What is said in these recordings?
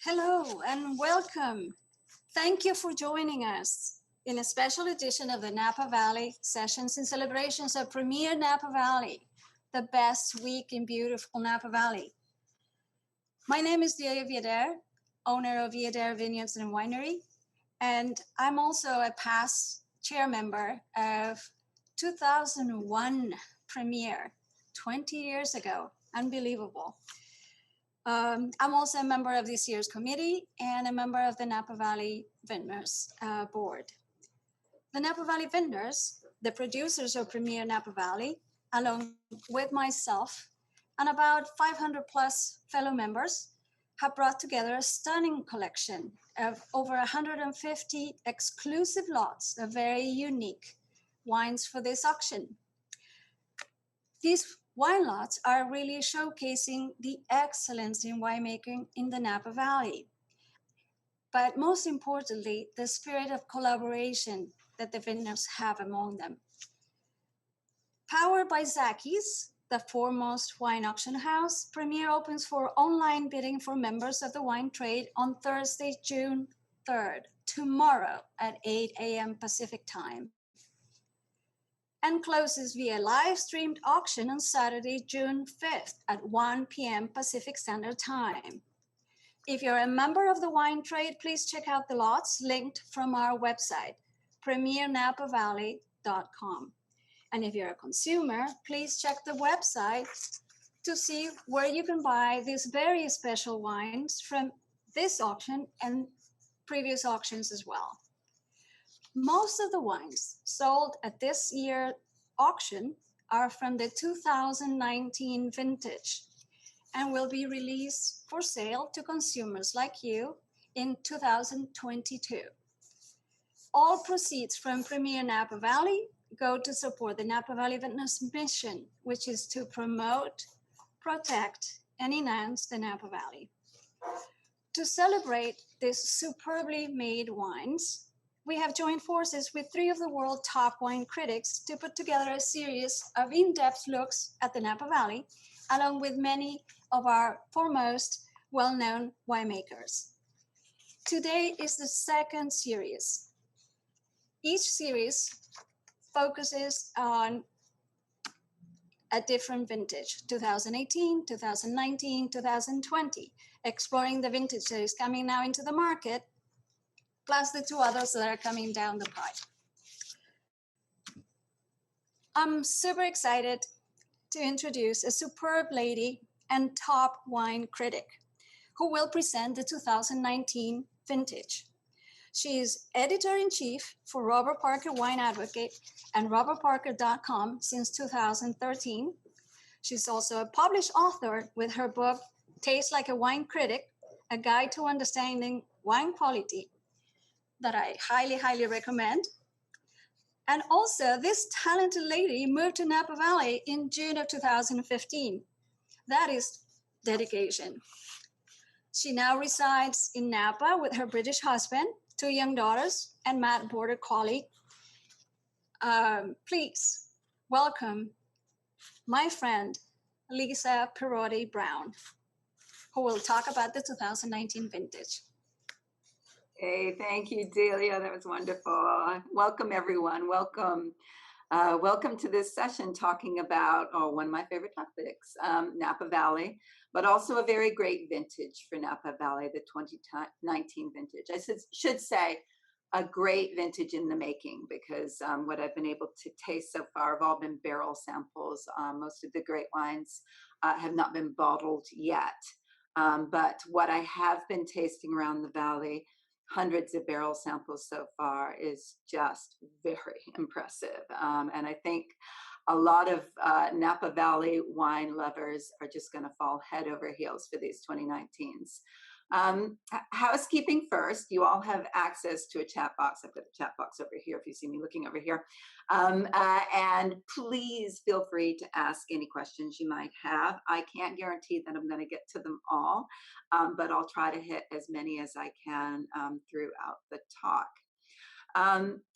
Hello and welcome. Thank you for joining us in a special edition of the Napa Valley Sessions in celebrations of Premier Napa Valley, the best week in beautiful Napa Valley. My name is Delia Viader, owner of Viader Vineyards and Winery, and I'm also a past chair member of 2001 Premier, 20 years ago. Unbelievable. I'm also a member of this year's committee and a member of the Napa Valley Vintners board. The Napa Valley Vintners, the producers of Premier Napa Valley, along with myself and about 500 plus fellow members, have brought together a stunning collection of over 150 exclusive lots of very unique wines for this auction. These wine lots are really showcasing the excellence in winemaking in the Napa Valley. But most importantly, the spirit of collaboration that the vintners have among them. Powered by Zacky's, the foremost wine auction house, Premier opens for online bidding for members of the wine trade on Thursday, June 3rd, tomorrow at 8 a.m. Pacific time, and closes via live-streamed auction on Saturday, June 5th at 1 p.m. Pacific Standard Time. If you're a member of the wine trade, please check out the lots linked from our website, premiernapavalley.com. And if you're a consumer, please check the website to see where you can buy these very special wines from this auction and previous auctions as well. Most of the wines sold at this year's auction are from the 2019 vintage and will be released for sale to consumers like you in 2022. All proceeds from Premier Napa Valley go to support the Napa Valley Vintners mission, which is to promote, protect, and enhance the Napa Valley. To celebrate these superbly made wines, we have joined forces with 3 of the world's top wine critics to put together a series of in-depth looks at the Napa Valley, along with many of our foremost well-known winemakers. Today is the second series. Each series focuses on a different vintage, 2018, 2019, 2020, exploring the vintage that is coming now into the market, plus the 2 others that are coming down the pipe. I'm super excited to introduce a superb lady and top wine critic who will present the 2019 vintage. She is editor-in-chief for Robert Parker Wine Advocate and robertparker.com since 2013. She's also a published author with her book, Taste Like a Wine Critic, A Guide to Understanding Wine Quality, that I highly, highly recommend. And also, this talented lady moved to Napa Valley in June of 2015. That is dedication. She now resides in Napa with her British husband, 2 young daughters, and Matt Border colleague. Please welcome my friend, Lisa Perrotti-Brown, who will talk about the 2019 vintage. Hey, thank you, Delia. That was wonderful. Welcome, everyone. Welcome. Welcome to this session talking about one of my favorite topics, Napa Valley, but also a very great vintage for Napa Valley, the 2019 vintage. I should say a great vintage in the making, because what I've been able to taste so far have all been barrel samples. Most of the great wines have not been bottled yet. But what I have been tasting around the valley, hundreds of barrel samples so far, is just very impressive. And I think a lot of Napa Valley wine lovers are just going to fall head over heels for these 2019s. Housekeeping first, you all have access to a chat box. I've got a chat box over here if you see me looking over here. And please feel free to ask any questions you might have. I can't guarantee that I'm going to get to them all, but I'll try to hit as many as I can throughout the talk.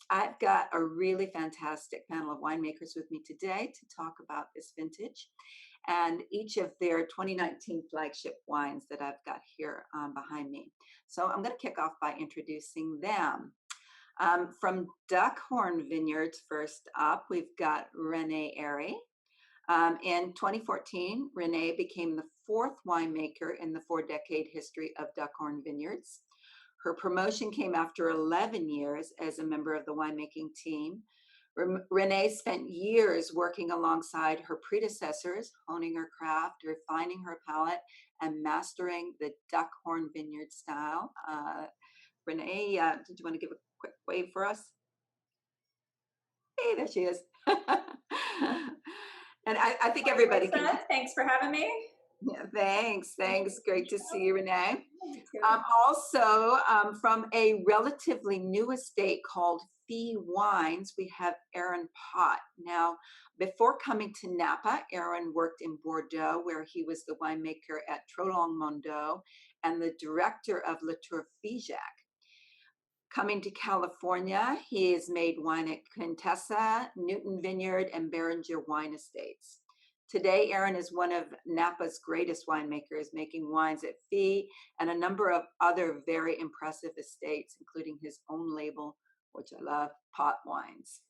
I've got a really fantastic panel of winemakers with me today to talk about this vintage. and each of their 2019 flagship wines that I've got here behind me. So I'm going to kick off by introducing them. From Duckhorn Vineyards, first up, we've got Renee Airy. In 2014, Renee became the 4th winemaker in the 4-decade history of Duckhorn Vineyards. Her promotion came after 11 years as a member of the winemaking team. Renee spent years working alongside her predecessors, honing her craft, refining her palate, and mastering the Duckhorn Vineyard style. Renee, did you want to give a quick wave for us? Hey, there she is. And I think everybody can. Thanks for having me. Yeah, thanks. Great to see you, Renee. Also, from a relatively new estate called Fiat Wines, we have Aaron Pott. Now, before coming to Napa, Aaron worked in Bordeaux, where he was the winemaker at Trolong Mondo and the director of La Tour Figeac. Coming to California, he has made wine at Contessa, Newton Vineyard, and Beringer Wine Estates. Today, Aaron is one of Napa's greatest winemakers, making wines at Fiat and a number of other very impressive estates, including his own label, which I love, Pot Wines.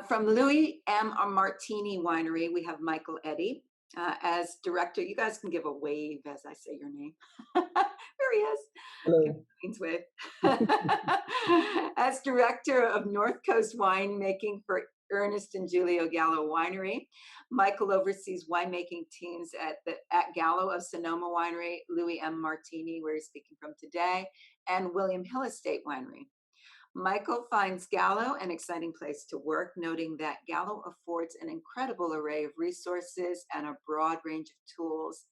From Louis M. Martini Winery, we have Michael Eddy. As director, you guys can give a wave as I say your name. There he is. Hello. Wave. As director of North Coast winemaking for Ernest and Julio Gallo Winery, Michael oversees winemaking teams at Gallo of Sonoma Winery, Louis M. Martini, where he's speaking from today, and William Hill Estate Winery. Michael finds Gallo an exciting place to work, noting that Gallo affords an incredible array of resources and a broad range of tools.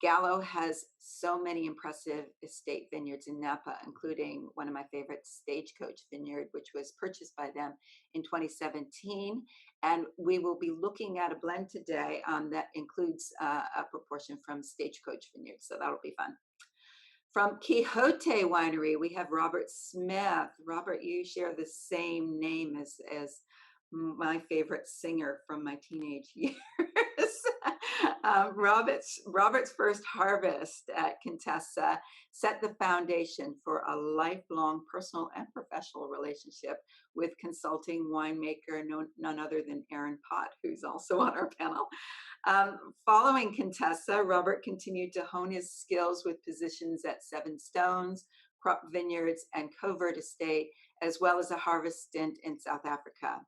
Gallo has so many impressive estate vineyards in Napa, including one of my favorites, Stagecoach Vineyard, which was purchased by them in 2017. And we will be looking at a blend today that includes a proportion from Stagecoach Vineyard, so that'll be fun. From Quixote Winery, we have Robert Smith. Robert, you share the same name as my favorite singer from my teenage years. Robert's first harvest at Contessa set the foundation for a lifelong personal and professional relationship with consulting winemaker none other than Aaron Pott, who's also on our panel. Following Contessa, Robert continued to hone his skills with positions at Seven Stones, Crop Vineyards, and Covert Estate, as well as a harvest stint in South Africa.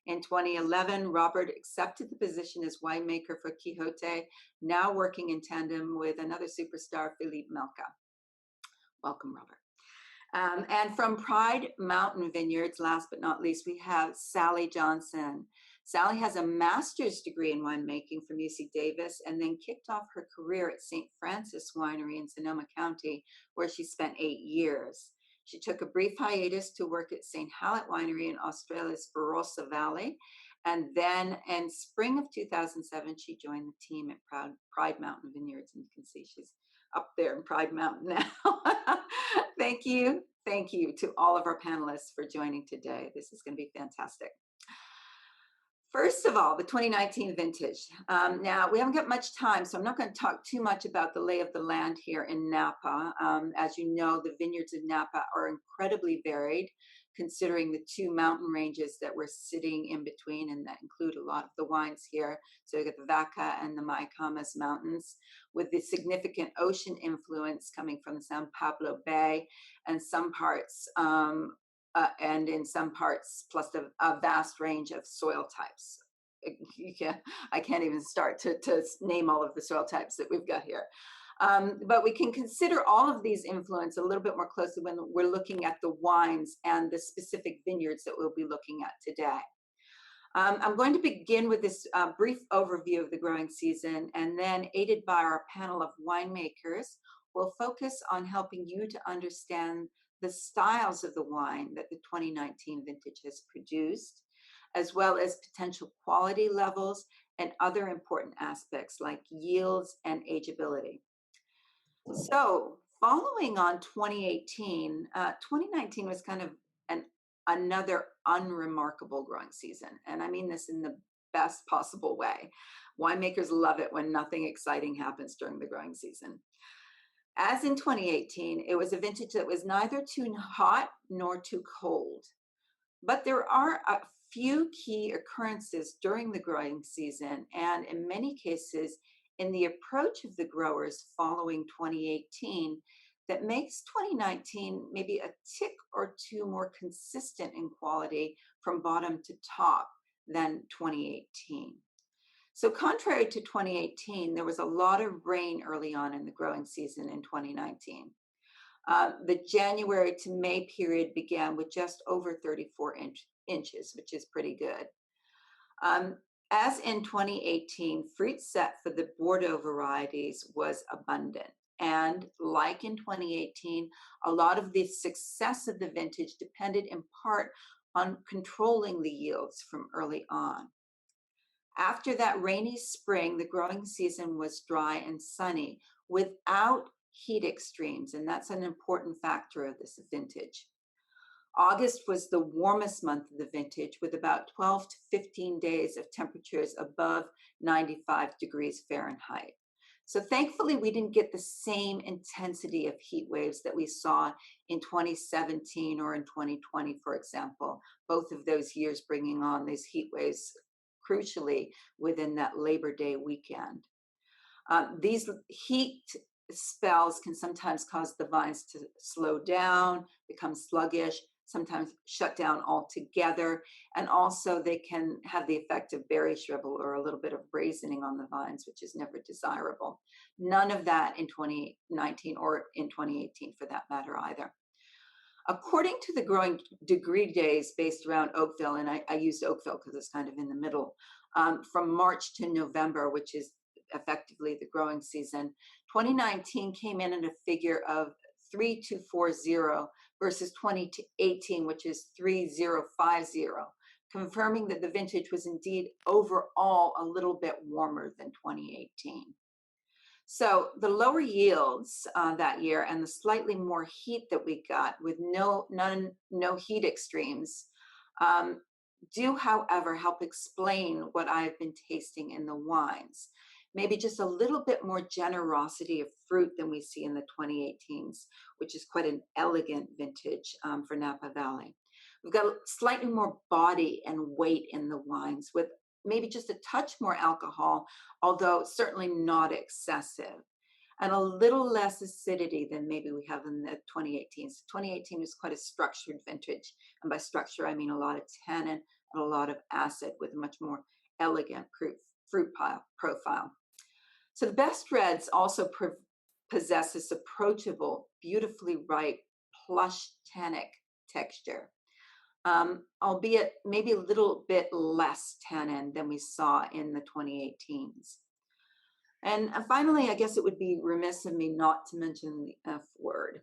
In 2011, Robert accepted the position as winemaker for Quixote, now working in tandem with another superstar, Philippe Melka. Welcome, Robert. And from Pride Mountain Vineyards, last but not least, we have Sally Johnson. Sally has a master's degree in winemaking from UC Davis and then kicked off her career at St. Francis Winery in Sonoma County, where she spent 8 years. She took a brief hiatus to work at St. Hallett Winery in Australia's Barossa Valley. And then in spring of 2007, she joined the team at Pride Mountain Vineyards. And you can see she's up there in Pride Mountain now. Thank you to all of our panelists for joining today. This is going to be fantastic. First of all, the 2019 vintage. Now, we haven't got much time, so I'm not going to talk too much about the lay of the land here in Napa. As you know, the vineyards of Napa are incredibly varied, considering the 2 mountain ranges that we're sitting in between, and that include a lot of the wines here. So you get the Vaca and the Mayacamas Mountains, with the significant ocean influence coming from the San Pablo Bay, and some parts and in some parts, plus a vast range of soil types. I can't even start to name all of the soil types that we've got here. But we can consider all of these influence a little bit more closely when we're looking at the wines and the specific vineyards that we'll be looking at today. I'm going to begin with this brief overview of the growing season, and then aided by our panel of winemakers, we'll focus on helping you to understand the styles of the wine that the 2019 vintage has produced, as well as potential quality levels and other important aspects like yields and ageability. So following on 2018, 2019 was kind of another unremarkable growing season. And I mean this in the best possible way. Winemakers love it when nothing exciting happens during the growing season. As in 2018, it was a vintage that was neither too hot nor too cold. But there are a few key occurrences during the growing season, and in many cases, in the approach of the growers following 2018, that makes 2019 maybe a tick or two more consistent in quality from bottom to top than 2018. So contrary to 2018, there was a lot of rain early on in the growing season in 2019. The January to May period began with just over 34 inches, which is pretty good. As in 2018, fruit set for the Bordeaux varieties was abundant. And like in 2018, a lot of the success of the vintage depended in part on controlling the yields from early on. After that rainy spring, the growing season was dry and sunny without heat extremes, and that's an important factor of this vintage. August was the warmest month of the vintage, with about 12 to 15 days of temperatures above 95 degrees Fahrenheit. So thankfully, we didn't get the same intensity of heat waves that we saw in 2017 or in 2020, for example, both of those years bringing on these heat waves crucially within that Labor Day weekend. These heat spells can sometimes cause the vines to slow down, become sluggish, sometimes shut down altogether, and also they can have the effect of berry shrivel or a little bit of raisoning on the vines, which is never desirable. None of that in 2019 or in 2018 for that matter either. According to the growing degree days based around Oakville, and I used Oakville because it's kind of in the middle, from March to November, which is effectively the growing season, 2019 came in at a figure of 3240 versus 2018, which is 3050, confirming that the vintage was indeed overall a little bit warmer than 2018. So the lower yields that year and the slightly more heat that we got with no heat extremes do, however, help explain what I've been tasting in the wines. Maybe just a little bit more generosity of fruit than we see in the 2018s, which is quite an elegant vintage for Napa Valley. We've got slightly more body and weight in the wines with maybe just a touch more alcohol, although certainly not excessive, and a little less acidity than maybe we have in the 2018s. 2018 was quite a structured vintage, and by structure, I mean a lot of tannin and a lot of acid with a much more elegant fruit profile. So the best reds also possess this approachable, beautifully ripe, plush tannic texture. Albeit maybe a little bit less tannin than we saw in the 2018s. And finally, I guess it would be remiss of me not to mention the F word,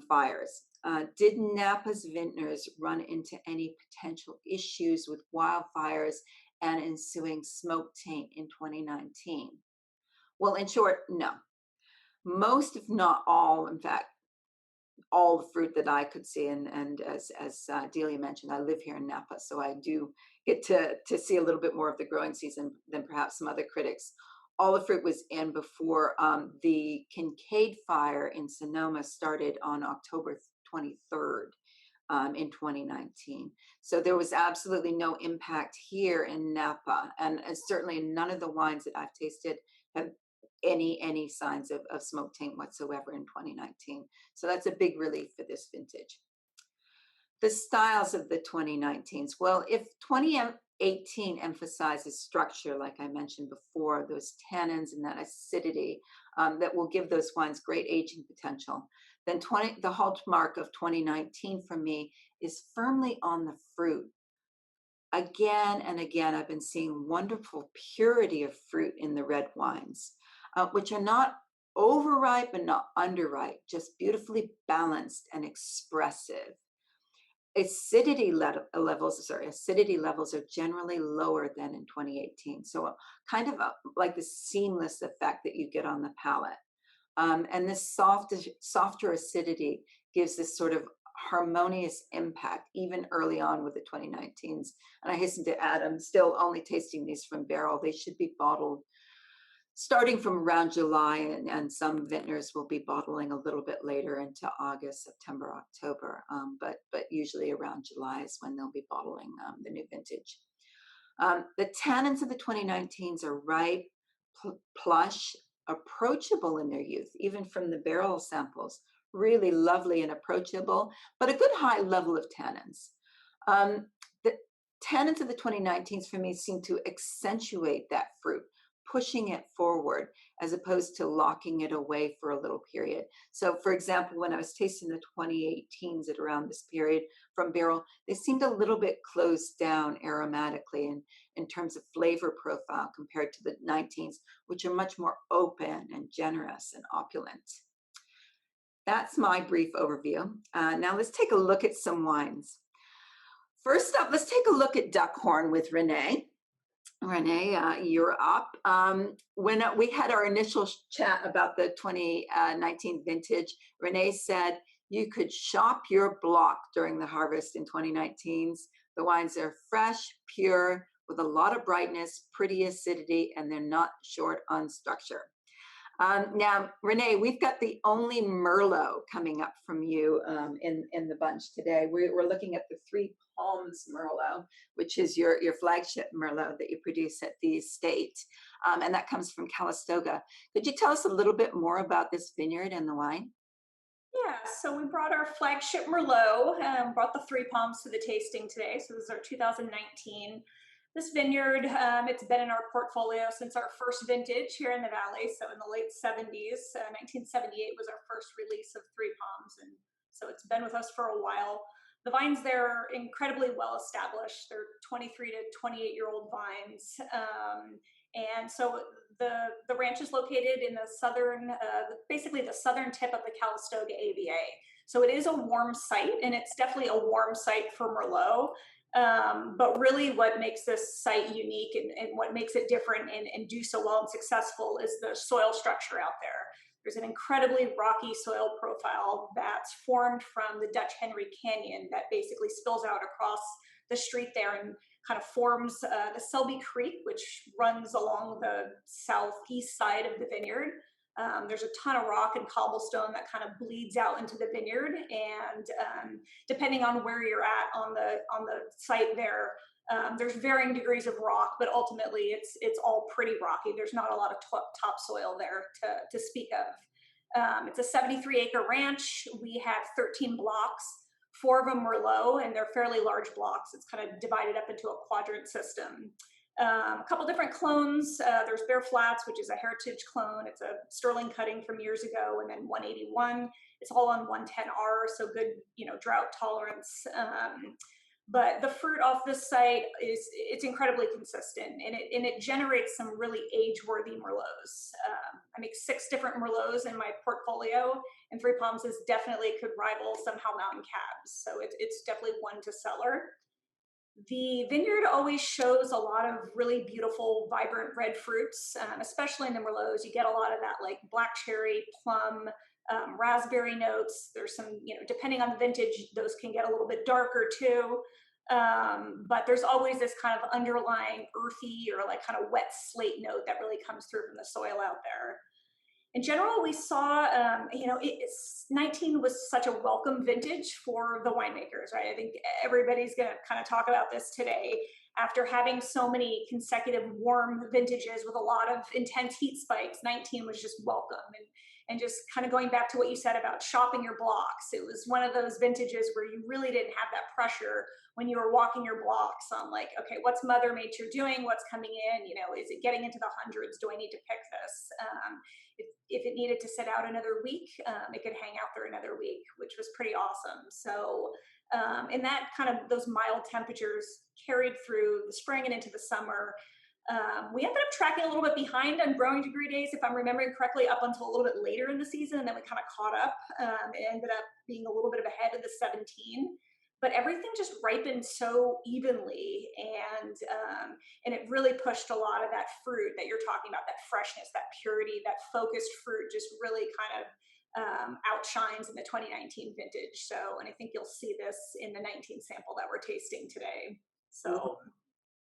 fires. Did Napa's Vintners run into any potential issues with wildfires and ensuing smoke taint in 2019? Well, in short, no. Most, if not all, in fact, all the fruit that I could see, and as Delia mentioned, I live here in Napa, so I do get to see a little bit more of the growing season than perhaps some other critics. All the fruit was in before the Kincaid fire in Sonoma started on October 23rd in 2019. So there was absolutely no impact here in Napa, and certainly none of the wines that I've tasted have any signs of smoke taint whatsoever in 2019. So that's a big relief for this vintage. The styles of the 2019s. Well, if 2018 emphasizes structure, like I mentioned before, those tannins and that acidity that will give those wines great aging potential, then the hallmark of 2019 for me is firmly on the fruit. Again and again, I've been seeing wonderful purity of fruit in the red wines, which are not overripe and not underripe, just beautifully balanced and expressive. Acidity levels are generally lower than in 2018. So kind of like the seamless effect that you get on the palate. And this softer acidity gives this sort of harmonious impact, even early on with the 2019s. And I hasten to add, I'm still only tasting these from barrel. They should be bottled starting from around July, and some vintners will be bottling a little bit later into August, September, October. But usually around July is when they'll be bottling the new vintage. The tannins of the 2019s are ripe, plush, approachable in their youth, even from the barrel samples. Really lovely and approachable, but a good high level of tannins. The tannins of the 2019s for me seem to accentuate that fruit, pushing it forward as opposed to locking it away for a little period. So for example, when I was tasting the 2018s at around this period from barrel, they seemed a little bit closed down aromatically and in terms of flavor profile compared to the 19s, which are much more open and generous and opulent. That's my brief overview. Now let's take a look at some wines. First up, let's take a look at Duckhorn with Renee. Renee, you're up. When we had our initial chat about the 2019 vintage, Renee said you could shop your block during the harvest in 2019s. The wines are fresh, pure, with a lot of brightness, pretty acidity, and they're not short on structure. Now, Renee, we've got the only merlot coming up from you in the bunch today. We're looking at the Three Palms merlot, which is your flagship merlot that you produce at the estate, and that comes from Calistoga. Could you tell us a little bit more about this vineyard and the wine? Yeah, so we brought our flagship merlot, brought the Three Palms to the tasting today. So this is our 2019. This vineyard, it's been in our portfolio since our first vintage here in the Valley. So in the late 70s, 1978 was our first release of Three Palms. And so it's been with us for a while. The vines there are incredibly well established. They're 23 to 28-year-old vines. And so the ranch is located in the southern, basically the southern tip of the Calistoga AVA. So it is a warm site, and it's definitely a warm site for Merlot. But really what makes this site unique and what makes it different and do so well and successful is the soil structure out there. There's an incredibly rocky soil profile that's formed from the Dutch Henry Canyon that basically spills out across the street there and kind of forms the Selby Creek, which runs along the southeast side of the vineyard. There's a ton of rock and cobblestone that kind of bleeds out into the vineyard, and depending on where you're at on the site there, there's varying degrees of rock, but ultimately it's all pretty rocky. There's not a lot of topsoil there to speak of. It's a 73-acre ranch. We have 13 blocks. 4 of them were low, and they're fairly large blocks. It's kind of divided up into a quadrant system. A couple different clones. There's Bear Flats, which is a heritage clone. It's a sterling cutting from years ago, and then 181. It's all on 110R, so good, drought tolerance. But the fruit off this site it's incredibly consistent, and it generates some really age-worthy Merlots. I make 6 different Merlots in my portfolio, and Three Palms is definitely could rival somehow Mountain Cabs. So it's definitely one to cellar. The vineyard always shows a lot of really beautiful, vibrant red fruits, especially in the Merlots. You get a lot of that like black cherry, plum, raspberry notes. There's some, depending on the vintage, those can get a little bit darker too. But there's always this kind of underlying earthy or like kind of wet slate note that really comes through from the soil out there. In general, we saw, 19 was such a welcome vintage for the winemakers, right? I think everybody's going to kind of talk about this today. After having so many consecutive warm vintages with a lot of intense heat spikes, 19 was just welcome. And just kind of going back to what you said about shopping your blocks, it was one of those vintages where you really didn't have that pressure when you were walking your blocks on like, okay, what's Mother Nature doing? What's coming in? Is it getting into the hundreds? Do I need to pick this? If it needed to sit out another week, it could hang out there another week, which was pretty awesome. So in that kind of those mild temperatures carried through the spring and into the summer, we ended up tracking a little bit behind on growing degree days, if I'm remembering correctly, up until a little bit later in the season, and then we kind of caught up. It ended up being a little bit of ahead of the 17, but everything just ripened so evenly, and it really pushed a lot of that fruit that you're talking about, that freshness, that purity, that focused fruit, just really kind of outshines in the 2019 vintage. So, and I think you'll see this in the 19 sample that we're tasting today. So.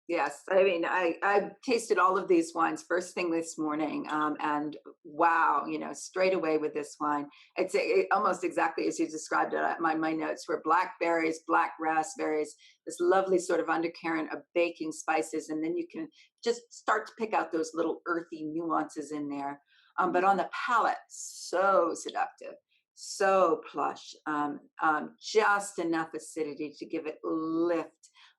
Yes, I mean, I tasted all of these wines first thing this morning, and wow, straight away with this wine, it's almost exactly as you described it. My notes were blackberries, black raspberries, this lovely sort of undercurrent of baking spices, and then you can just start to pick out those little earthy nuances in there. But on the palate, so seductive, so plush, just enough acidity to give it lift.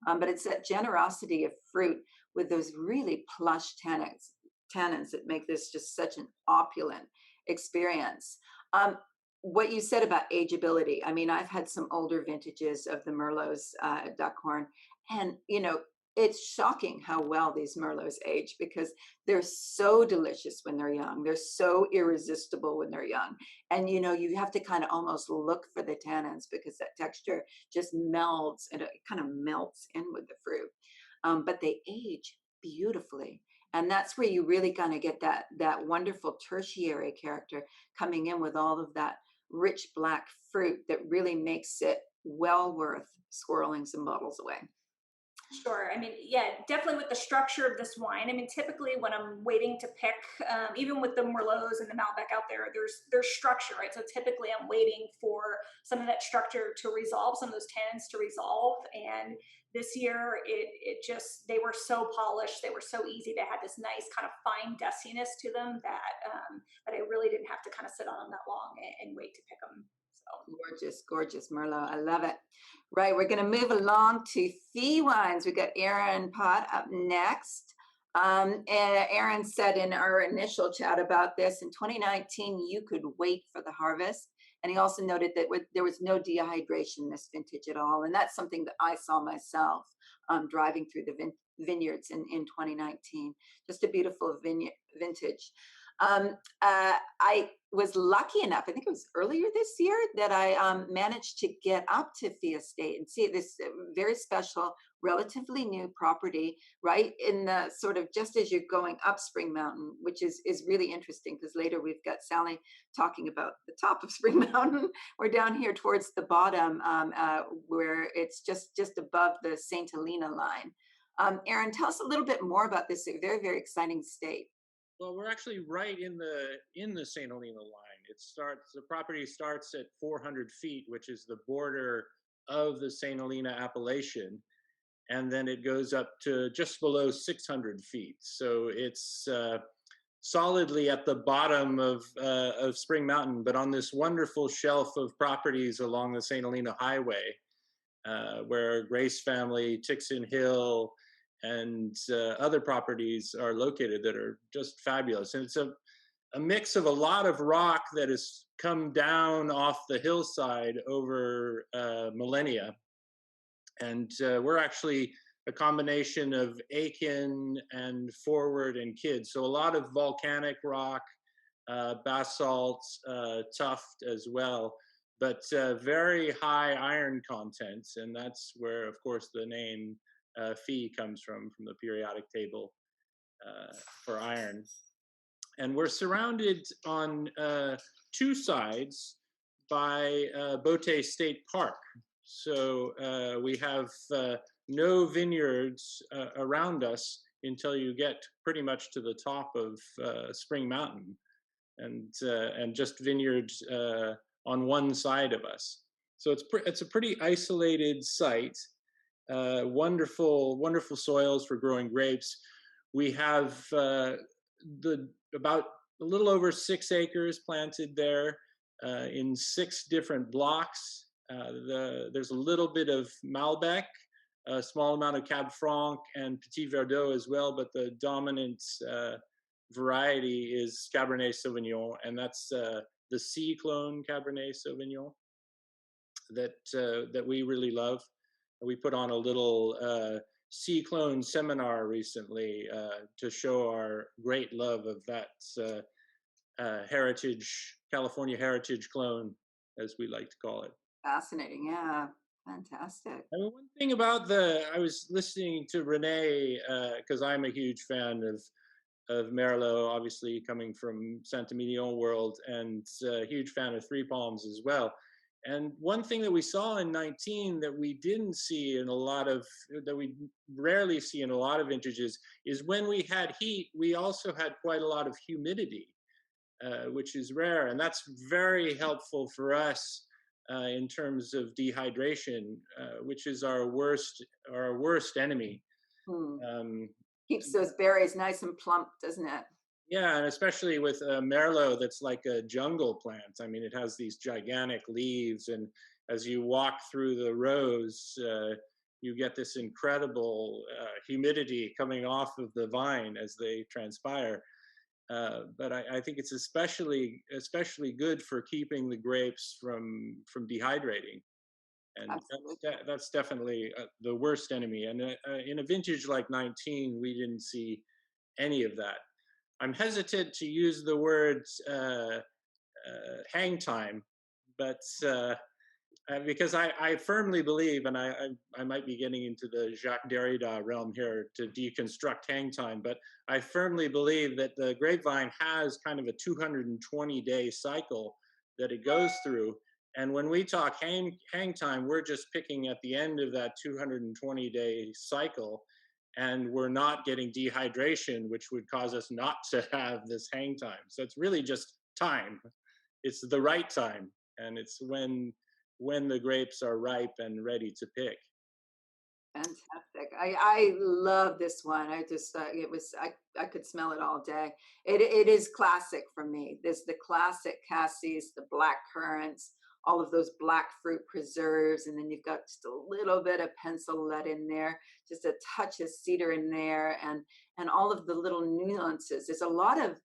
But it's that generosity of fruit with those really plush tannins that make this just such an opulent experience. What you said about ageability, I mean, I've had some older vintages of the Merlots at Duckhorn, and it's shocking how well these Merlots age, because they're so delicious when they're young. They're so irresistible when they're young. And, you have to kind of almost look for the tannins, because that texture just melds and it kind of melts in with the fruit. But they age beautifully. And that's where you really kind of get that wonderful tertiary character coming in with all of that rich black fruit that really makes it well worth swirling some bottles away. Sure. I mean, yeah, definitely with the structure of this wine. I mean, typically when I'm waiting to pick, even with the Merlots and the Malbec out there, there's structure, right? So typically I'm waiting for some of that structure to resolve, some of those tannins to resolve. And this year, they were so polished, they were so easy. They had this nice kind of fine dustiness to them that I really didn't have to kind of sit on them that long and wait to pick them. Gorgeous, gorgeous Merlot. I love it. Right, we're going to move along to Fee Wines. We got Aaron Pott up next. And Aaron said in our initial chat about this, in 2019, you could wait for the harvest. And he also noted that there was no dehydration in this vintage at all. And that's something that I saw myself driving through the vineyards in 2019. Just a beautiful vintage. I was lucky enough, I think it was earlier this year, that I managed to get up to Fiat Estate and see this very special, relatively new property right in the sort of just as you're going up Spring Mountain, which is really interesting, because later we've got Sally talking about the top of Spring Mountain. We're down here towards the bottom where it's just above the St. Helena line. Aaron, tell us a little bit more about this very, very exciting estate. Well, we're actually right in the St. Helena line. The property starts at 400 feet, which is the border of the St. Helena appellation, and then it goes up to just below 600 feet. So it's solidly at the bottom of Spring Mountain, but on this wonderful shelf of properties along the St. Helena Highway, where Grace Family, Tixon Hill, and other properties are located that are just fabulous. And it's a mix of a lot of rock that has come down off the hillside over millennia. And we're actually a combination of Aiken and Forward and Kidd. So a lot of volcanic rock, basalt, tuft as well, but very high iron content. And that's where, of course, the name Fee comes from the periodic table for iron. And we're surrounded on two sides by Botte State Park. So we have no vineyards around us until you get pretty much to the top of Spring Mountain, and just vineyards on one side of us. So it's a pretty isolated site. Wonderful soils for growing grapes. We have about a little over 6 acres planted there in 6 different blocks. There's a little bit of Malbec, a small amount of Cab Franc and Petit Verdot as well, but the dominant variety is Cabernet Sauvignon, and that's the C clone Cabernet Sauvignon that we really love. We put on a little C clone seminar recently to show our great love of that California heritage clone, as we like to call it. Fascinating, yeah, fantastic. I mean, one thing about I was listening to Renee, because I'm a huge fan of of merlot, obviously coming from Saint-Emilion world, and a huge fan of three palms as well. And one thing that we saw in 19 that we didn't see in a lot of, that we rarely see in a lot of vintages, is when we had heat, we also had quite a lot of humidity, which is rare. And that's very helpful for us in terms of dehydration, which is our worst enemy. Keeps those berries nice and plump, doesn't it? Yeah, and especially with merlot, that's like a jungle plant. I mean, it has these gigantic leaves, and as you walk through the rows, you get this incredible humidity coming off of the vine as they transpire. But I think it's especially good for keeping the grapes from dehydrating, and that's definitely the worst enemy. And in a vintage like 19, we didn't see any of that. I'm hesitant to use the words hang time, but because I firmly believe, and I might be getting into the Jacques Derrida realm here to deconstruct hang time, but I firmly believe that the grapevine has kind of a 220-day cycle that it goes through. And when we talk hang time, we're just picking at the end of that 220-day cycle, and we're not getting dehydration, which would cause us not to have this hang time. So it's really just time. It's the right time, and it's when the grapes are ripe and ready to pick. Fantastic. I love this one. I just it was I could smell it all day. It is classic for me. There's the classic cassis, the black currants, all of those black fruit preserves, and then you've got just a little bit of pencil lead in there, just a touch of cedar in there, and all of the little nuances. There's a lot of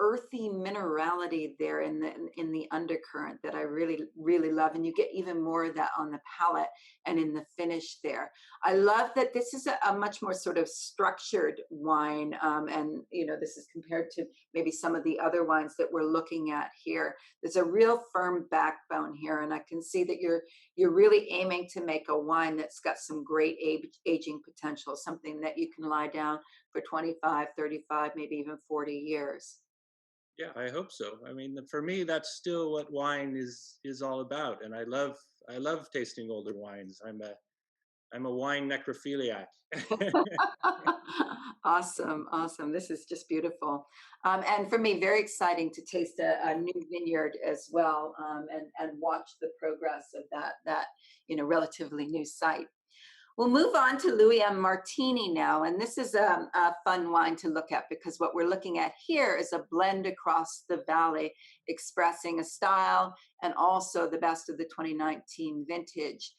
earthy minerality there in the undercurrent that I really love, and you get even more of that on the palate and in the finish there. I love that this is a much more sort of structured wine, and this is compared to maybe some of the other wines that we're looking at here. There's a real firm backbone here, and I can see that you're really aiming to make a wine that's got some great aging potential, something that you can lie down for 25, 35, maybe even 40 years. Yeah, I hope so. I mean, for me, that's still what wine is all about, and I love tasting older wines. I'm a wine necrophiliac. Awesome. This is just beautiful. And for me, very exciting to taste a new vineyard as well, and watch the progress of that relatively new site. We'll move on to Louis M. Martini now, and this is a fun wine to look at because what we're looking at here is a blend across the valley, expressing a style and also the best of the 2019 vintage.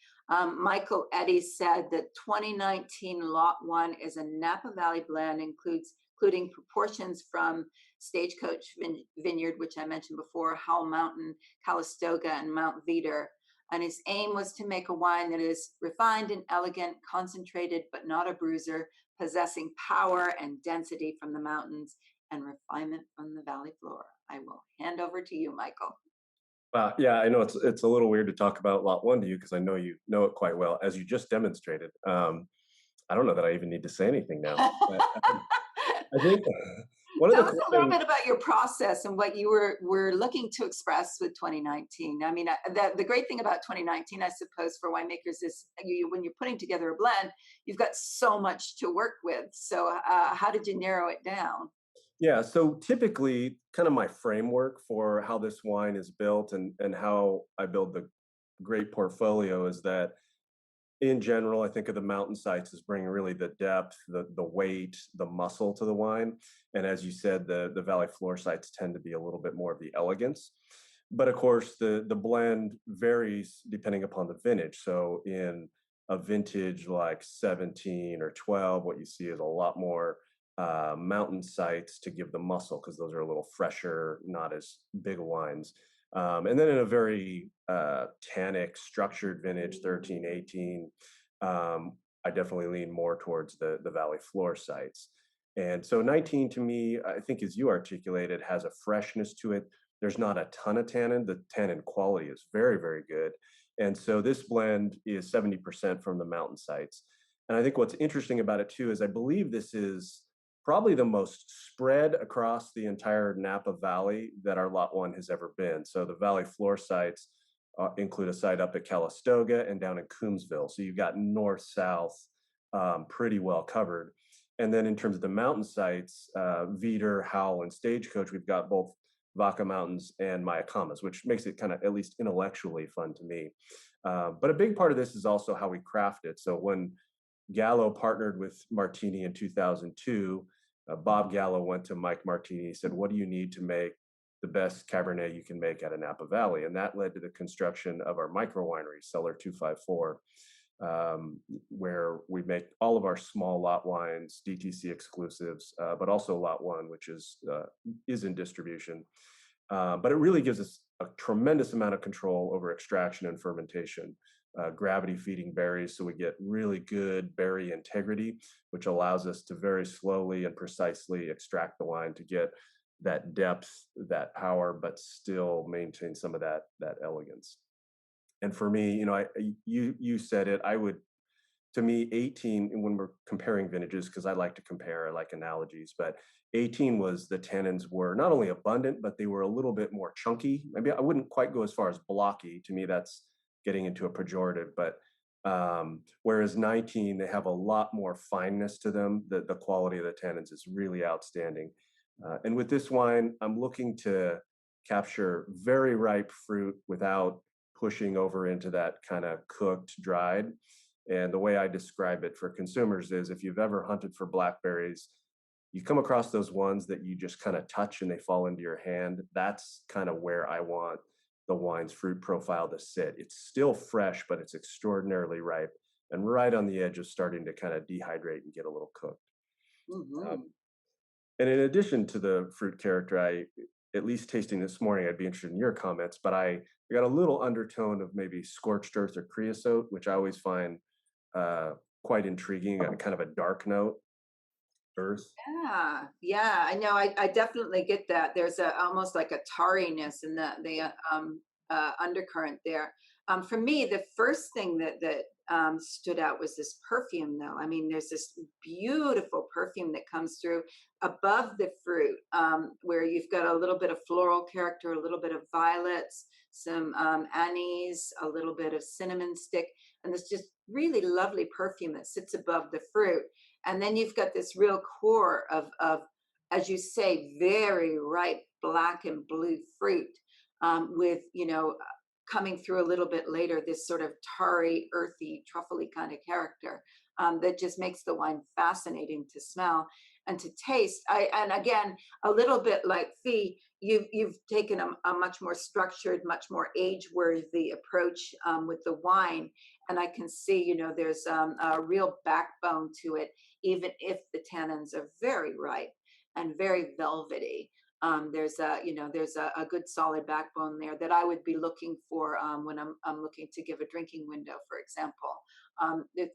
Michael Eddy said that 2019 Lot 1 is a Napa Valley blend, including proportions from Stagecoach Vineyard, which I mentioned before, Howell Mountain, Calistoga, and Mount Veeder. And his aim was to make a wine that is refined and elegant, concentrated, but not a bruiser, possessing power and density from the mountains and refinement from the valley floor. I will hand over to you, Michael. Yeah, I know it's a little weird to talk about Lot 1 to you because I know you know it quite well, as you just demonstrated. I don't know that I even need to say anything now. I think one Tell of us a little bit about your process and what you were looking to express with 2019. I mean, the great thing about 2019, I suppose, for winemakers is when you're putting together a blend, you've got so much to work with. So how did you narrow it down? Yeah, so typically kind of my framework for how this wine is built and how I build the great portfolio is that in general, I think of the mountain sites as bringing really the depth, the weight, the muscle to the wine. And as you said, the valley floor sites tend to be a little bit more of the elegance. But of course, the blend varies depending upon the vintage. So in a vintage like 17 or 12, what you see is a lot more mountain sites to give the muscle because those are a little fresher, not as big wines. And then in a very tannic, structured vintage, 13, 18, I definitely lean more towards the valley floor sites. And so 19 to me, I think as you articulated, has a freshness to it. There's not a ton of tannin. The tannin quality is very, very good. And so this blend is 70% from the mountain sites. And I think what's interesting about it too is I believe this is probably the most spread across the entire Napa Valley that our lot one has ever been. So the valley floor sites include a site up at Calistoga and down in Coombsville. So you've got north, south, pretty well covered. And then in terms of the mountain sites, Veeder, Howell, and Stagecoach, we've got both Vaca Mountains and Mayacamas, which makes it kind of at least intellectually fun to me. But a big part of this is also how we craft it. So when Gallo partnered with Martini in 2002, Bob Gallo went to Mike Martini. He said, what do you need to make the best Cabernet you can make out of Napa Valley? And that led to the construction of our micro winery, Cellar 254, where we make all of our small lot wines, DTC exclusives, but also lot one, which is in distribution. But it really gives us a tremendous amount of control over extraction and fermentation. Gravity feeding berries, so we get really good berry integrity, which allows us to very slowly and precisely extract the wine to get that depth, that power, but still maintain some of that elegance. And for me, you know, you said it, to me, 18, and when we're comparing vintages, because I like to compare, I like analogies, but 18 was the tannins were not only abundant, but they were a little bit more chunky. Maybe I wouldn't quite go as far as blocky. To me, that's getting into a pejorative, but whereas 19, they have a lot more fineness to them. The quality of the tannins is really outstanding. And with this wine, I'm looking to capture very ripe fruit without pushing over into that kind of cooked, dried. And the way I describe it for consumers is, if you've ever hunted for blackberries, you come across those ones that you just kind of touch and they fall into your hand. That's kind of where I want the wine's fruit profile to sit. It's still fresh, but it's extraordinarily ripe and right on the edge of starting to kind of dehydrate and get a little cooked. Mm-hmm. And in addition to the fruit character, at least tasting this morning, I'd be interested in your comments, but I got a little undertone of maybe scorched earth or creosote, which I always find quite intriguing, kind of a dark note. Earth. Yeah, I know. I definitely get that. There's almost like a tarriness in the undercurrent there. For me, the first thing that stood out was this perfume, though. I mean, there's this beautiful perfume that comes through above the fruit, where you've got a little bit of floral character, a little bit of violets, some anise, a little bit of cinnamon stick, and this just really lovely perfume that sits above the fruit. And then you've got this real core of, as you say, very ripe black and blue fruit, with, you know, coming through a little bit later, this sort of tarry, earthy, truffly kind of character that just makes the wine fascinating to smell and to taste. And again, a little bit like Fee, you've taken a much more structured, much more age-worthy approach with the wine. And I can see, you know, there's a real backbone to it, even if the tannins are very ripe and very velvety. There's a good solid backbone there that I would be looking for when I'm looking to give a drinking window, for example.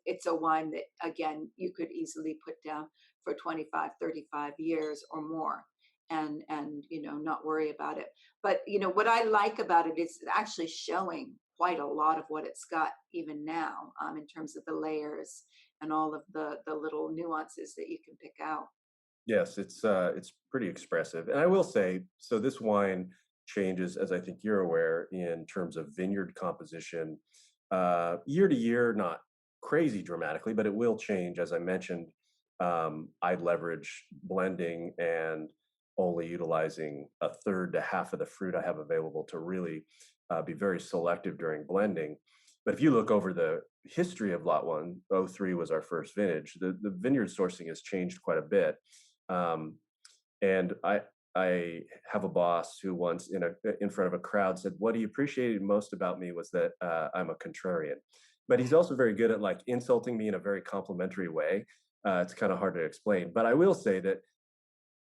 It's a wine that, again, you could easily put down for 25, 35 years or more and you know, not worry about it. But, you know, what I like about it is actually showing quite a lot of what it's got even now, in terms of the layers and all of the little nuances that you can pick out. Yes, it's pretty expressive. And I will say, so this wine changes, as I think you're aware, in terms of vineyard composition, year to year, not crazy dramatically, but it will change. As I mentioned, I leverage blending and only utilizing a third to half of the fruit I have available to really be very selective during blending. But if you look over the history of Lot 1, 03 was our first vintage, the vineyard sourcing has changed quite a bit. And I have a boss who once in front of a crowd said, what he appreciated most about me was that I'm a contrarian. But he's also very good at like insulting me in a very complimentary way. It's kind of hard to explain. But I will say that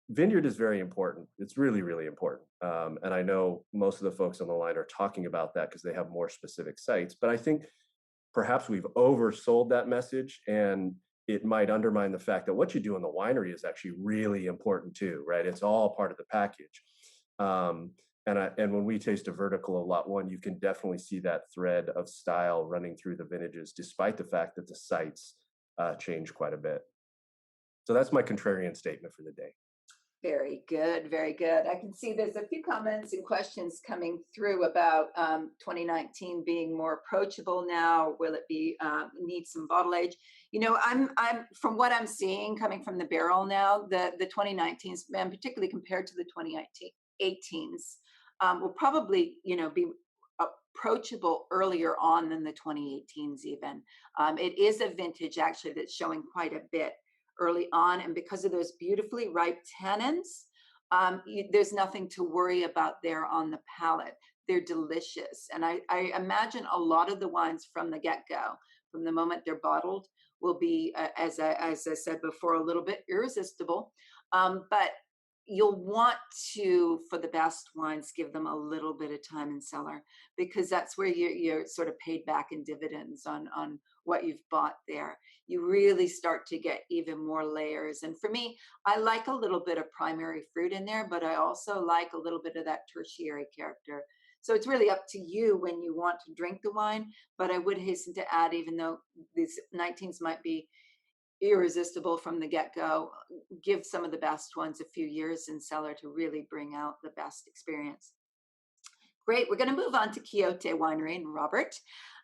vineyard is very important. It's really, really important. And I know most of the folks on the line are talking about that because they have more specific sites. But I think perhaps we've oversold that message, and it might undermine the fact that what you do in the winery is actually really important too, right? It's all part of the package. And when we taste a vertical of Lot 1, you can definitely see that thread of style running through the vintages, despite the fact that the sites change quite a bit. So that's my contrarian statement for the day. Very good, very good. I can see there's a few comments and questions coming through about 2019 being more approachable now. Will it be need some bottle age? You know, I'm from what I'm seeing coming from the barrel now, the 2019s, and particularly compared to the 2018s, will probably, you know, be approachable earlier on than the 2018s even. It is a vintage actually that's showing quite a bit early on, and because of those beautifully ripe tannins, there's nothing to worry about there on the palate. They're delicious, and I imagine a lot of the wines from the get-go, from the moment they're bottled, will be, as I said before, a little bit irresistible, but you'll want to, for the best wines, give them a little bit of time in cellar, because that's where you're sort of paid back in dividends on what you've bought there. You really start to get even more layers. And for me, I like a little bit of primary fruit in there, but I also like a little bit of that tertiary character. So it's really up to you when you want to drink the wine. But I would hasten to add, even though these 19s might be irresistible from the get-go, give some of the best ones a few years in cellar to really bring out the best experience. Great, we're going to move on to Quixote Winery and Robert.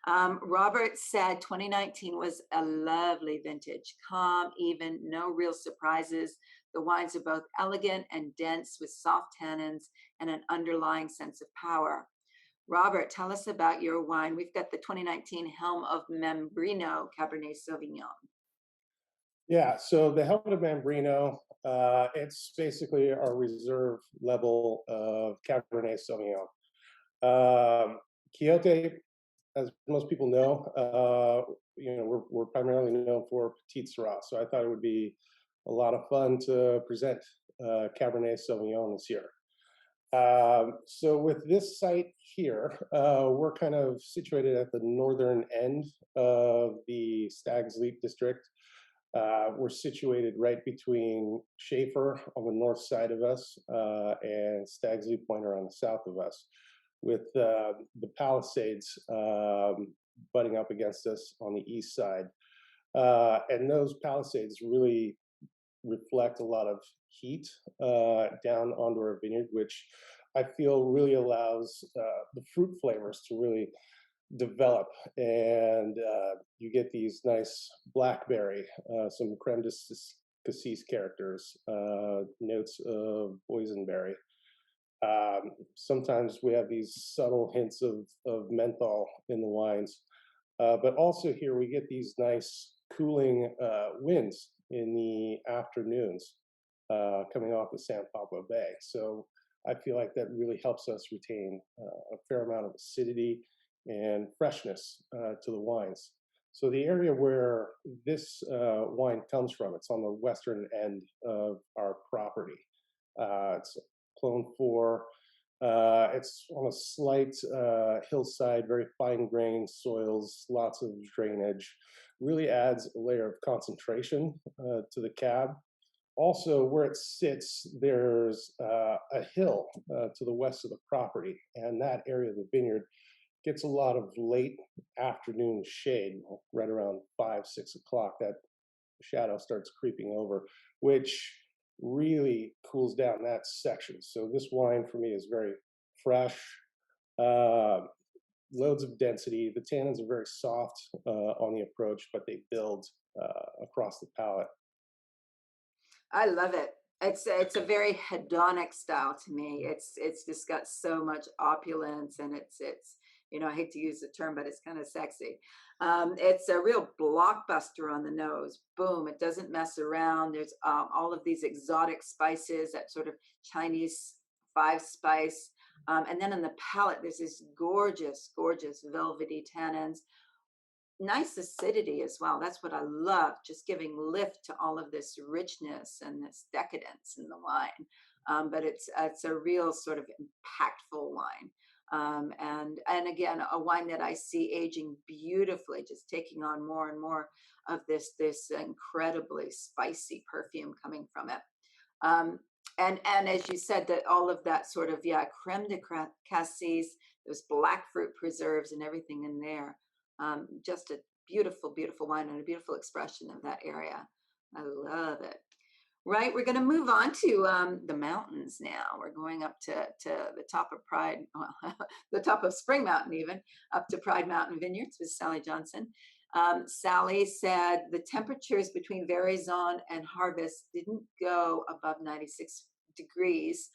Robert said 2019 was a lovely vintage, calm, even, no real surprises. The wines are both elegant and dense with soft tannins and an underlying sense of power. Robert, tell us about your wine. We've got the 2019 Helm of Membrino Cabernet Sauvignon. Yeah, so the Helm of Membrino, it's basically our reserve level of Cabernet Sauvignon. Quixote, as most people know, you know, we're primarily known for Petite Syrah, so I thought it would be a lot of fun to present Cabernet Sauvignon this year. So with this site here, we're kind of situated at the northern end of the Stag's Leap district. We're situated right between Schaefer on the north side of us and Stag's Leap Pointer on the south of us, with the Palisades butting up against us on the east side. And those Palisades really reflect a lot of heat down onto our vineyard, which I feel really allows the fruit flavors to really develop, and you get these nice blackberry, some creme de cassis characters, notes of boysenberry. Sometimes we have these subtle hints of menthol in the wines, but also here we get these nice cooling winds in the afternoons coming off the San Pablo Bay. So I feel like that really helps us retain a fair amount of acidity and freshness to the wines. So the area where this wine comes from, it's on the western end of our property. It's Clone 4. It's on a slight hillside, very fine-grained soils, lots of drainage. Really adds a layer of concentration to the cab. Also, where it sits, there's a hill to the west of the property, and that area of the vineyard gets a lot of late afternoon shade, right around 5, 6 o'clock. That shadow starts creeping over, which really cools down that section. So this wine for me is very fresh, loads of density. The tannins are very soft on the approach, but they build across the palate. I love it. It's a very hedonic style to me. It's just got so much opulence, and it's you know, I hate to use the term, but it's kind of sexy. It's a real blockbuster on the nose. Boom! It doesn't mess around. There's all of these exotic spices, that sort of Chinese 5-spice, and then in the palate, there's this gorgeous, gorgeous velvety tannins. Nice acidity as well. That's what I love, just giving lift to all of this richness and this decadence in the wine. But it's a real sort of impactful wine. And again, a wine that I see aging beautifully, just taking on more and more of this incredibly spicy perfume coming from it. And as you said, that all of that sort of, yeah, creme de cassis, those black fruit preserves and everything in there. Just a beautiful, beautiful wine and a beautiful expression of that area. I love it. Right, we're going to move on to the mountains now. We're going up to the top of Pride, the top of Spring Mountain, even up to Pride Mountain Vineyards with Sally Johnson. Sally said the temperatures between veraison and harvest didn't go above 96 degrees.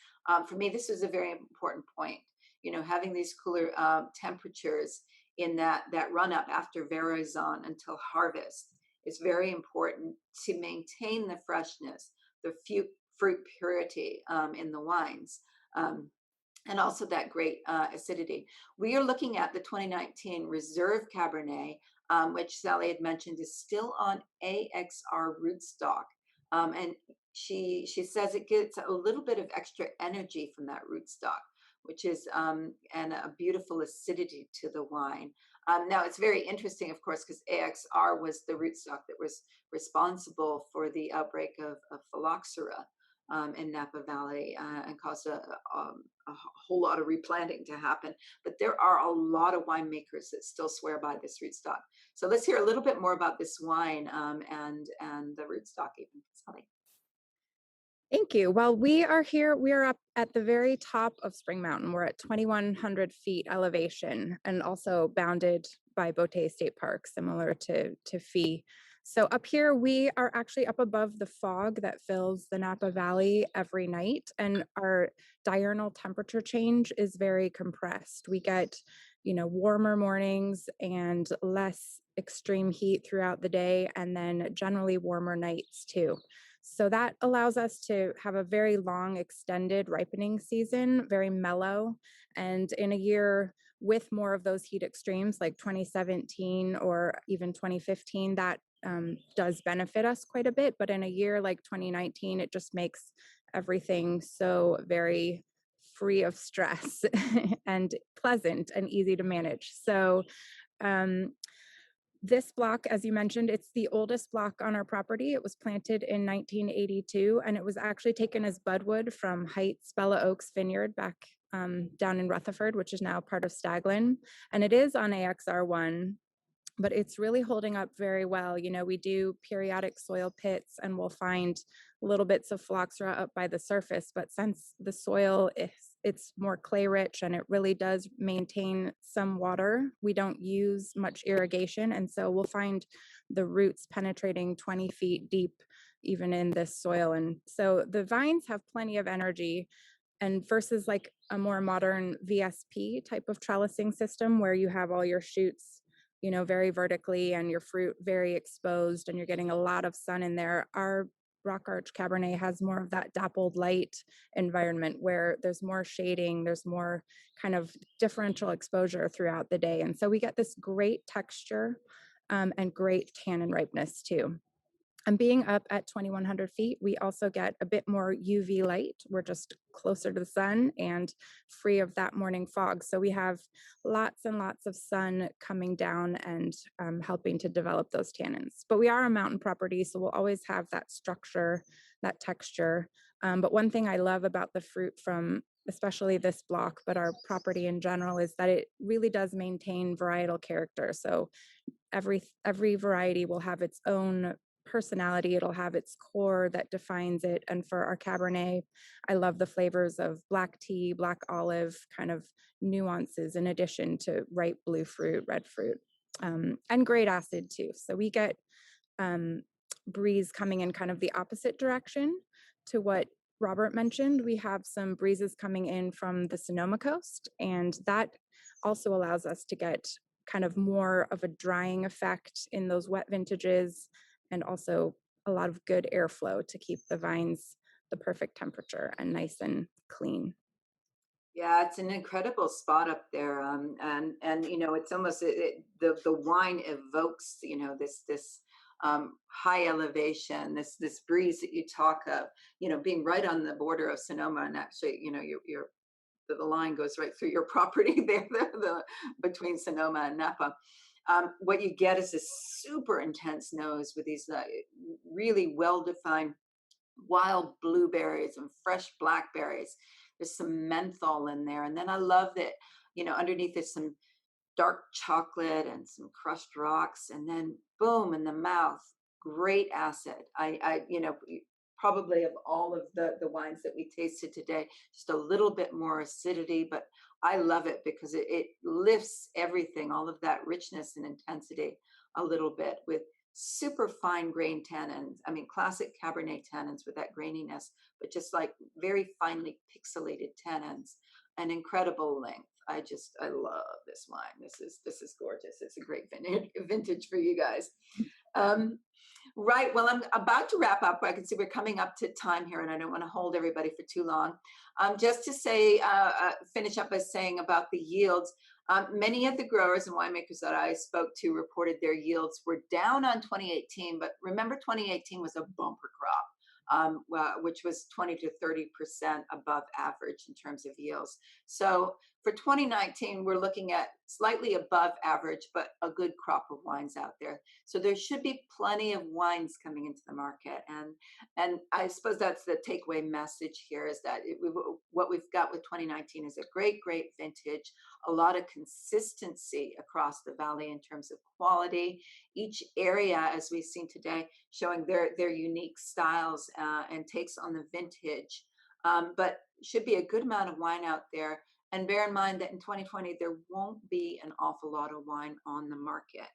For me, this was a very important point. You know, having these cooler temperatures in that run up after veraison until harvest is very important to maintain the freshness, the fruit purity in the wines, and also that great acidity. We are looking at the 2019 Reserve Cabernet, which Sally had mentioned is still on AXR rootstock. And she says it gets a little bit of extra energy from that rootstock, which is, and a beautiful acidity to the wine. Now, it's very interesting, of course, because AXR was the rootstock that was responsible for the outbreak of phylloxera in Napa Valley and caused a whole lot of replanting to happen. But there are a lot of winemakers that still swear by this rootstock. So let's hear a little bit more about this wine and the rootstock even, Sally. Thank you. Well, we are here. We are up at the very top of Spring Mountain. We're at 2,100 feet elevation and also bounded by Botay State Park, similar to Fee. So up here, we are actually up above the fog that fills the Napa Valley every night, and our diurnal temperature change is very compressed. We get, warmer mornings and less extreme heat throughout the day, and then generally warmer nights too. So that allows us to have a very long extended ripening season, very mellow. And in a year with more of those heat extremes like 2017 or even 2015, that does benefit us quite a bit. But in a year like 2019, it just makes everything so very free of stress and pleasant and easy to manage. So this block, as you mentioned, it's the oldest block on our property. It was planted in 1982, and it was actually taken as budwood from Heights Bella Oaks Vineyard back down in Rutherford, which is now part of Staglin. And it is on AXR1, but it's really holding up very well. We do periodic soil pits, and we'll find little bits of phylloxera up by the surface. But since the soil it's more clay rich and it really does maintain some water, we don't use much irrigation. And so we'll find the roots penetrating 20 feet deep, even in this soil. And so the vines have plenty of energy. And versus like a more modern VSP type of trellising system where you have all your shoots, very vertically and your fruit very exposed and you're getting a lot of sun in there, our Rock Arch Cabernet has more of that dappled light environment where there's more shading, there's more kind of differential exposure throughout the day. And so we get this great texture and great tannin ripeness too. And being up at 2,100 feet, we also get a bit more UV light. We're just closer to the sun and free of that morning fog. So we have lots and lots of sun coming down and helping to develop those tannins. But we are a mountain property, so we'll always have that structure, that texture. But one thing I love about the fruit from especially this block, but our property in general, is that it really does maintain varietal character. So every variety will have its own personality. It'll have its core that defines it. And for our Cabernet, I love the flavors of black tea, black olive, kind of nuances in addition to ripe blue fruit, red fruit, and great acid too. So we get breeze coming in kind of the opposite direction to what Robert mentioned. We have some breezes coming in from the Sonoma coast, and that also allows us to get kind of more of a drying effect in those wet vintages, and also a lot of good airflow to keep the vines the perfect temperature and nice and clean. Yeah, it's an incredible spot up there, and it's almost the wine evokes this high elevation, this breeze that you talk of, being right on the border of Sonoma, and actually the line goes right through your property there, between Sonoma and Napa. What you get is this super intense nose with these really well-defined wild blueberries and fresh blackberries. There's some menthol in there. And then I love that, underneath there's some dark chocolate and some crushed rocks. And then boom, in the mouth, great acid. I probably of all of the wines that we tasted today, just a little bit more acidity, but I love it because it lifts everything, all of that richness and intensity a little bit with super fine grain tannins. I mean, classic Cabernet tannins with that graininess, but just like very finely pixelated tannins, an incredible length. I love this wine. This is gorgeous. It's a great vintage for you guys. Right. Well, I'm about to wrap up. I can see we're coming up to time here, and I don't want to hold everybody for too long. Just to say, finish up by saying about the yields. Many of the growers and winemakers that I spoke to reported their yields were down on 2018, but remember 2018 was a bumper crop, which was 20 to 30% above average in terms of yields. So for 2019, we're looking at slightly above average, but a good crop of wines out there. So there should be plenty of wines coming into the market. And I suppose that's the takeaway message here is that what we've got with 2019 is a great, great vintage, a lot of consistency across the valley in terms of quality. Each area, as we've seen today, showing their unique styles and takes on the vintage. But should be a good amount of wine out there. And bear in mind that in 2020, there won't be an awful lot of wine on the market.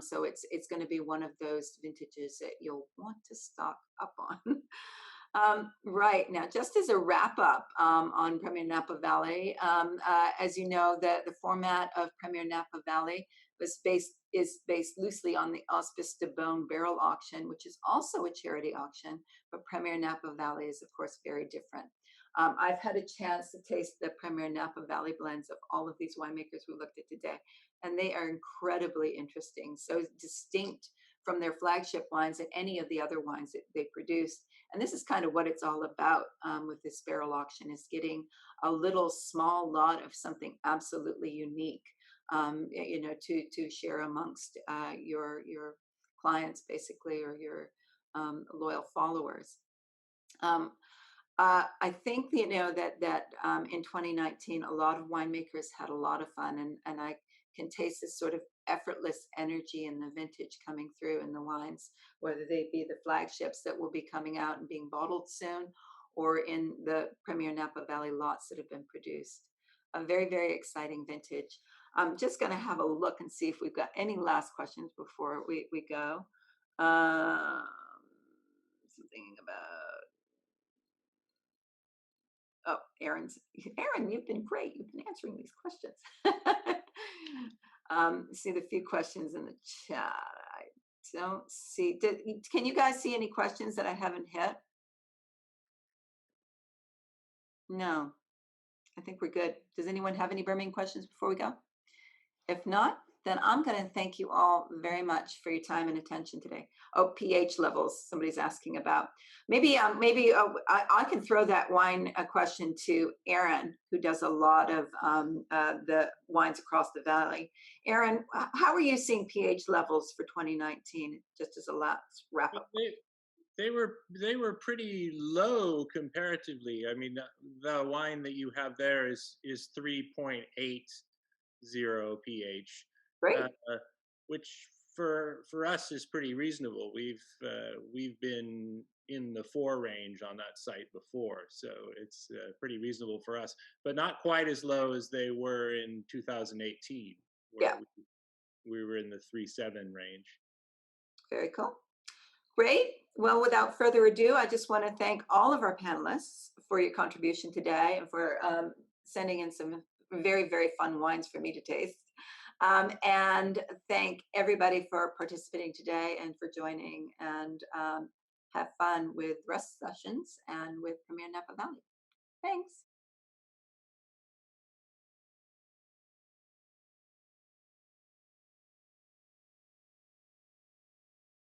So it's going to be one of those vintages that you'll want to stock up on. Right now, just as a wrap up on Premier Napa Valley, as you know, the format of Premier Napa Valley is based loosely on the Auspice de Beaune barrel auction, which is also a charity auction, but Premier Napa Valley is, of course, very different. I've had a chance to taste the Premier Napa Valley blends of all of these winemakers we looked at today, and they are incredibly interesting, so distinct from their flagship wines and any of the other wines that they produce. And this is kind of what it's all about with this barrel auction, is getting a little small lot of something absolutely unique, to share amongst your clients, basically, or your loyal followers. I think that in 2019, a lot of winemakers had a lot of fun, and I can taste this sort of effortless energy in the vintage coming through in the wines, whether they be the flagships that will be coming out and being bottled soon, or in the Premier Napa Valley lots that have been produced. A very, very exciting vintage. I'm just going to have a look and see if we've got any last questions before we go. Something about. Oh, Aaron, you've been great. You've been answering these questions. See the few questions in the chat. I don't see. Can you guys see any questions that I haven't hit? No, I think we're good. Does anyone have any burning questions before we go? If not, then I'm going to thank you all very much for your time and attention today. Oh, pH levels, somebody's asking about. Maybe I can throw that wine question to Aaron, who does a lot of the wines across the valley. Aaron, how are you seeing pH levels for 2019, just as a last wrap up? They were pretty low comparatively. I mean, the wine that you have there is 3.80 pH. Great. Which for us is pretty reasonable. We've been in the 4 range on that site before, so it's pretty reasonable for us, but not quite as low as they were in 2018, where we were in the 3.7 range. Very cool. Great. Well, without further ado, I just want to thank all of our panelists for your contribution today and for sending in some very, very fun wines for me to taste. And thank everybody for participating today and for joining, and have fun with rest sessions and with Premier Napa Valley. Thanks.